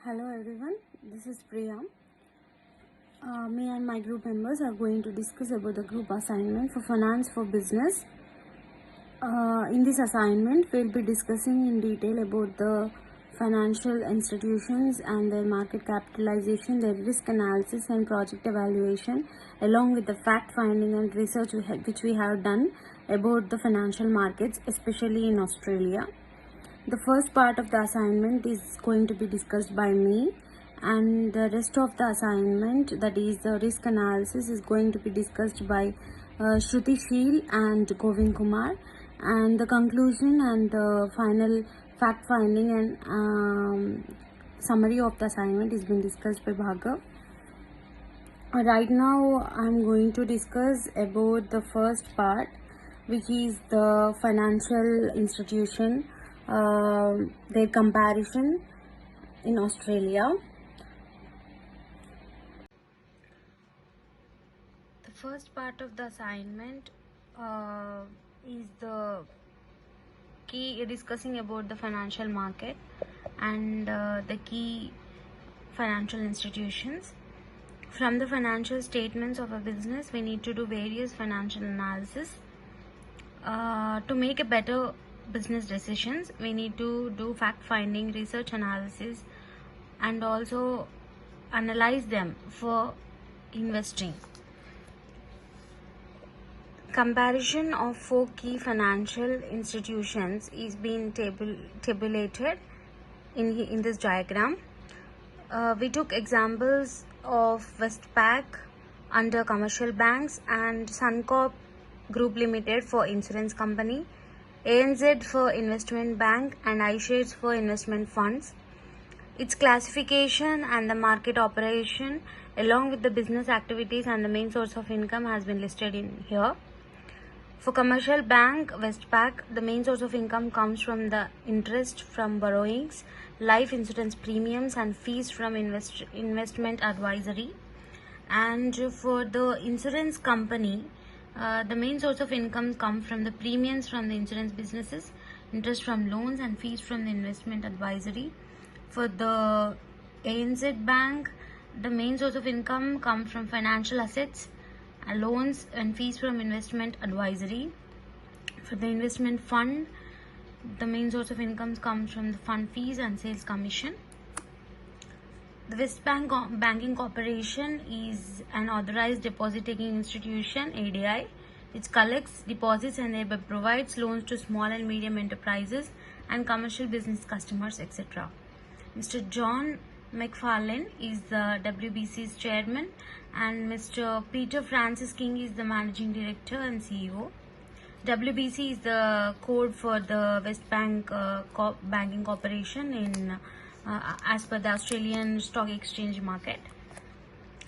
Hello everyone, this is Priya. Me and my group members are going to discuss about the group assignment for finance for business. In this assignment, we'll be discussing in detail about the financial institutions and their market capitalization, their risk analysis and project evaluation, along with the fact finding and research which we have done about the financial markets, especially in Australia. The first part of the assignment is going to be discussed by me, and the rest of the assignment, that is the risk analysis, is going to be discussed by Shruti Sheel and Govind Kumar, and the conclusion and the final fact finding and summary of the assignment is being discussed by Bhargav. Right now I'm going to discuss about the first part, which is the financial institution, their comparison in Australia. The first part of the assignment is the key discussing about the financial market and the key financial institutions. From the financial statements of a business, we need to do various financial analysis. To make a better business decisions, we need to do fact finding, research analysis, and also analyze them for investing. Comparison of 4 key financial institutions is being tabulated in this diagram. We took examples of Westpac under commercial banks and Suncorp Group Limited for insurance company, ANZ for investment bank, and iShares for investment funds. Its classification and the market operation along with the business activities and the main source of income has been listed in here. For commercial bank Westpac, the main source of income comes from the interest from borrowings, life insurance premiums and fees from investment advisory. And for the insurance company, the main source of income comes from the premiums from the insurance businesses, interest from loans and fees from the investment advisory. For the ANZ Bank, the main source of income comes from financial assets, loans and fees from investment advisory. For the investment fund, the main source of income comes from the fund fees and sales commission. The Westpac Banking Corporation is an authorized deposit taking institution, ADI, which collects deposits and thereby provides loans to small and medium enterprises and commercial business customers, etc. Mr. John McFarlane is the WBC's chairman, and Mr. Peter Francis King is the managing director and CEO. WBC is the code for the Westpac Banking Corporation in as per the Australian Stock Exchange market.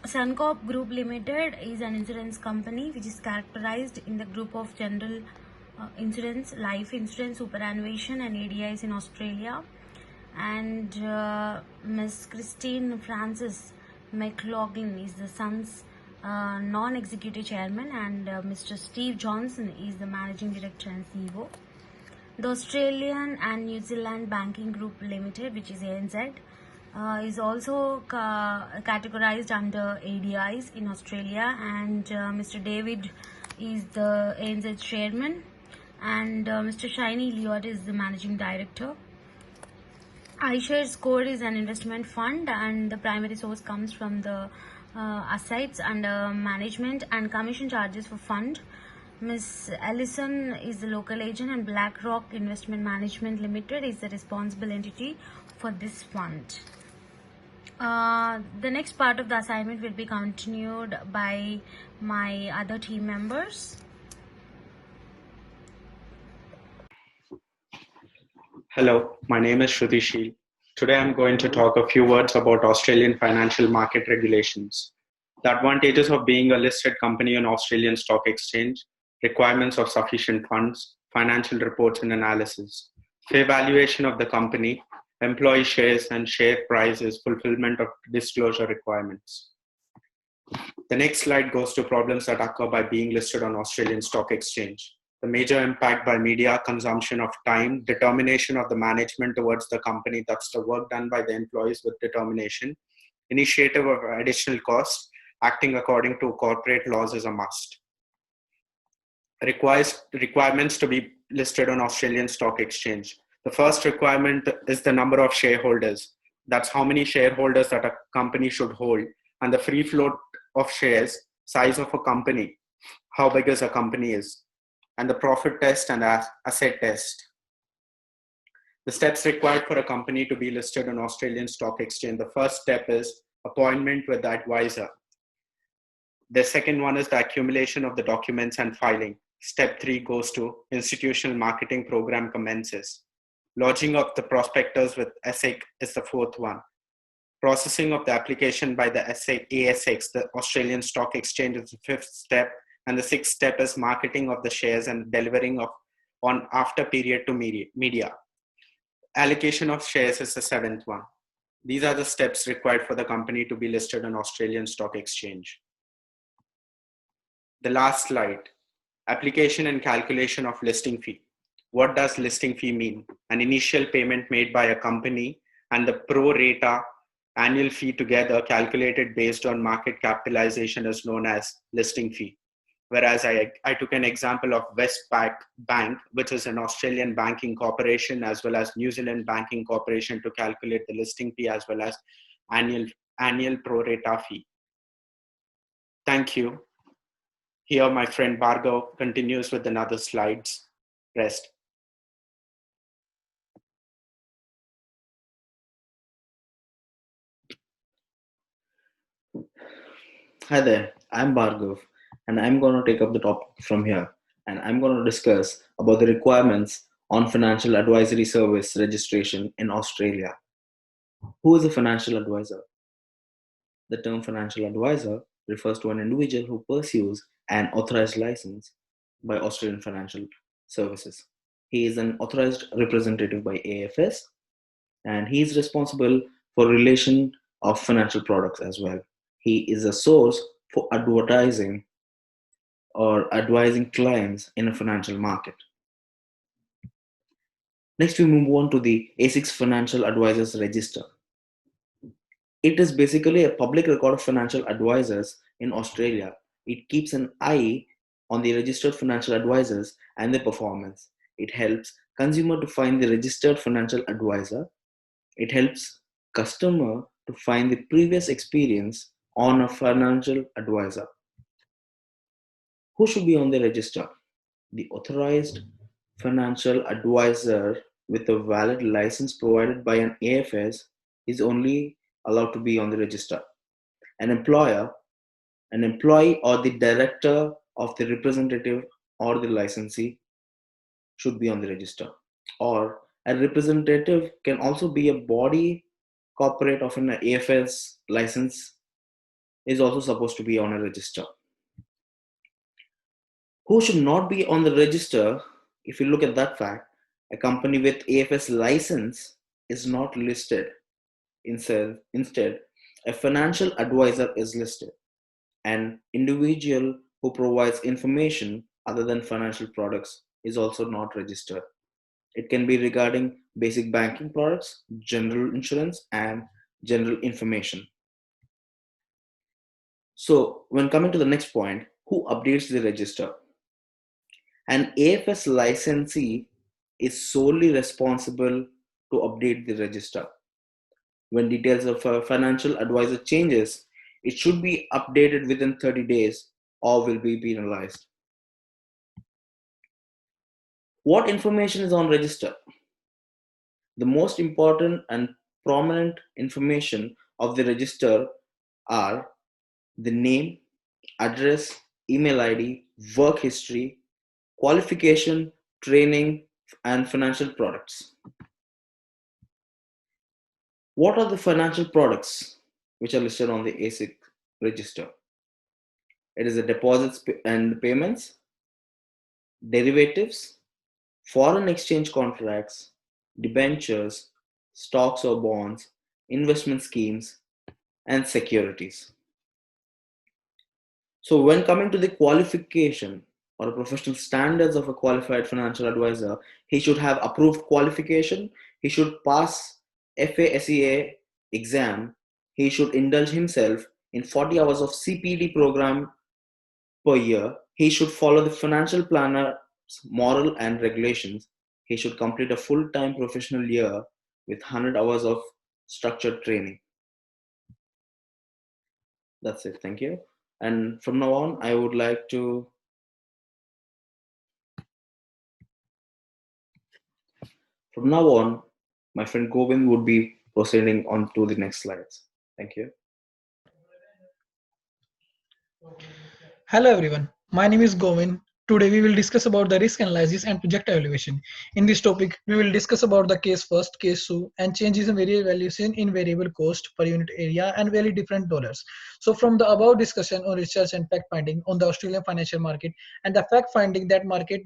Suncorp Group Limited is an insurance company which is characterized in the group of general insurance, life insurance, superannuation and ADIs in Australia. And Ms. Christine Francis McLaughlin is the Sun's non-executive chairman, and Mr. Steve Johnson is the managing director and CEO. The Australian and New Zealand Banking Group Limited, which is ANZ, is also categorized under ADIs in Australia, and Mr. David is the ANZ chairman, and Mr. Shiny Leod is the managing director. iShares Core is an investment fund, and the primary source comes from the assets under management and commission charges for fund. Ms. Ellison is the local agent, and BlackRock Investment Management Limited is the responsible entity for this fund. The next part of the assignment will be continued by my other team members. Hello, my name is Shruti Sheel. Today I'm going to talk a few words about Australian financial market regulations, the advantages of being a listed company on Australian Stock Exchange, requirements of sufficient funds, financial reports and analysis, fair valuation of the company, employee shares and share prices, fulfillment of disclosure requirements. The next slide goes to problems that occur by being listed on Australian Stock Exchange. the major impact by media, consumption of time, determination of the management towards the company, that's the work done by the employees with determination, initiative of additional cost, acting according to corporate laws is a must. Requirements to be listed on Australian Stock Exchange. The first requirement is the number of shareholders. That's how many shareholders that a company should hold, and the free float of shares, size of a company, how big as a company is, and the profit test and asset test. The steps required for a company to be listed on Australian Stock Exchange. The first step is appointment with the advisor. The second one is the accumulation of the documents and filing. Step 3 goes to institutional marketing program commences. Lodging of the prospectus with ASIC is the fourth one. Processing of the application by the ASX, the Australian Stock Exchange, is the fifth step. And the sixth step is marketing of the shares and delivering of on after period to media. Allocation of shares is the seventh one. These are the steps required for the company to be listed on Australian Stock Exchange. The last slide, application and calculation of listing fee. What does listing fee mean? An initial payment made by a company and the pro rata annual fee together calculated based on market capitalization is known as listing fee. Whereas I took an example of Westpac Bank, which is an Australian banking corporation, as well as New Zealand banking corporation, to calculate the listing fee as well as annual pro rata fee. Thank you. Here, my friend Bhargav continues with another slides. Rest. Hi there, I'm Bhargav, and I'm going to take up the topic from here. And I'm going to discuss about the requirements on financial advisory service registration in Australia. Who is a financial advisor? The term financial advisor refers to an individual who pursues an authorized license by Australian Financial Services. He is an authorized representative by AFS, and he is responsible for relation of financial products as well. He is a source for advertising or advising clients in a financial market. Next, we move on to the ASIC Financial Advisors Register. It is basically a public record of financial advisors in Australia. It keeps an eye on the registered financial advisors and their performance. It helps consumer to find the registered financial advisor. It helps customer to find the previous experience on a financial advisor. Who should be on the register? The authorized financial advisor with a valid license provided by an AFS is only allowed to be on the register. An employee, or the director of the representative or the licensee should be on the register. Or a representative can also be a body corporate of an AFS license is also supposed to be on a register. Who should not be on the register? If you look at that fact, a company with AFS license is not listed. Instead, a financial advisor is listed. An individual who provides information other than financial products is also not registered. It can be regarding basic banking products, general insurance, and general information. So, when coming to the next point, who updates the register? An AFS licensee is solely responsible to update the register. When details of a financial advisor changes, it should be updated within 30 days or will be penalized. What information is on register? The most important and prominent information of the register are the name, address, email ID, work history, qualification, training, and financial products. What are the financial products which are listed on the ASIC register? It is the deposits and payments, derivatives, foreign exchange contracts, debentures, stocks or bonds, investment schemes, and securities. So when coming to the qualification or a professional standards of a qualified financial advisor, he should have approved qualification, he should pass FASEA exam, he should indulge himself in 40 hours of CPD program per year, he should follow the financial planner's moral and regulations, he should complete a full-time professional year with 100 hours of structured training. That's it. Thank you. And from now on, I would like to my friend Govind would be proceeding on to the next slides. Thank you. Hello everyone, my name is Govin. Today we will discuss about the risk analysis and project evaluation. In this topic, we will discuss about the case first, case two, and changes in variable valuation in variable cost per unit area and very different dollars. So from the above discussion on research and fact finding on the Australian financial market and the fact finding that market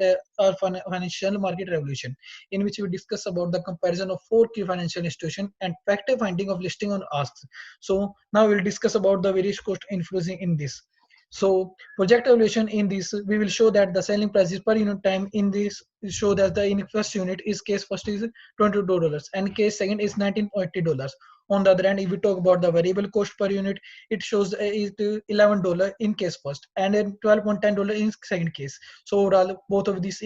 financial market revolution, in which we discuss about the comparison of 4 key financial institutions and fact finding of listing on asks. So now we'll discuss about the various cost influencing in this. So project evaluation in this, we will show that the selling prices per unit time in this show that the in first unit is case first is $22 and case second is $19.80. On the other hand, if we talk about the variable cost per unit, it shows is $11 in case first and then $12.10 in second case. So overall, both of these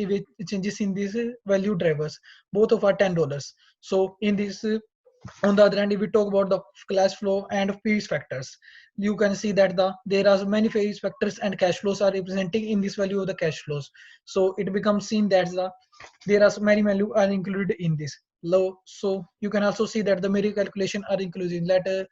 changes in these value drivers, both of are $10. So in this on the other hand, if we talk about the cash flow and fees factors, you can see that there are many fees factors and cash flows are representing in this value of the cash flows. So it becomes seen that there are many value are included in this low. So you can also see that the many calculation are included. That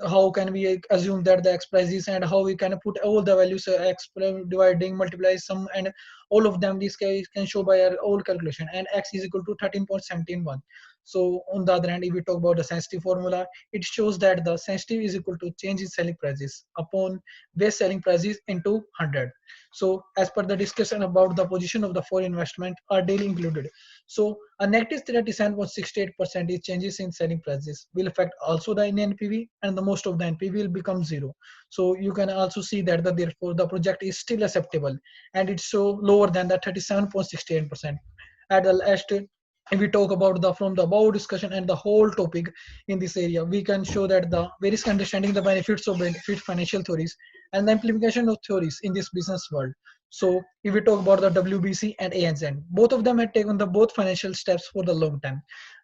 how can we assume that the x prices and how we can put all the values x dividing multiply sum and all of them. This case can show by our old calculation and x is equal to 13.171. So on the other hand, if we talk about the sensitive formula, it shows that the sensitive is equal to change in selling prices upon base selling prices into 100. So as per the discussion about the position of the foreign investment are daily included. So a negative 37.68% is changes in selling prices will affect also the NPV and the most of the NPV will become zero. So you can also see that therefore the project is still acceptable and it's so lower than the 37.68%. At the last, if we talk about the from the above discussion and the whole topic in this area, we can show that the various understanding the benefits of benefit financial theories and the implementation of theories in this business world. So if we talk about the WBC and ANZ, both of them had taken the both financial steps for the long time.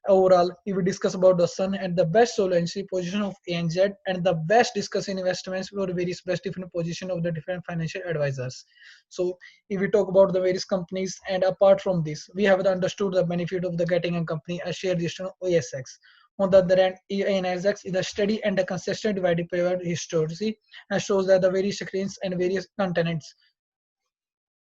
Overall, if we discuss about the sun and the best solvency position of ANZ and the best discussing investments for various best different position of the different financial advisors. So if we talk about the various companies and apart from this, we have understood the benefit of the getting a company a share listed on ASX. On the other hand, ANSX is a steady and a consistent divided payout history and shows that the various screens and various continents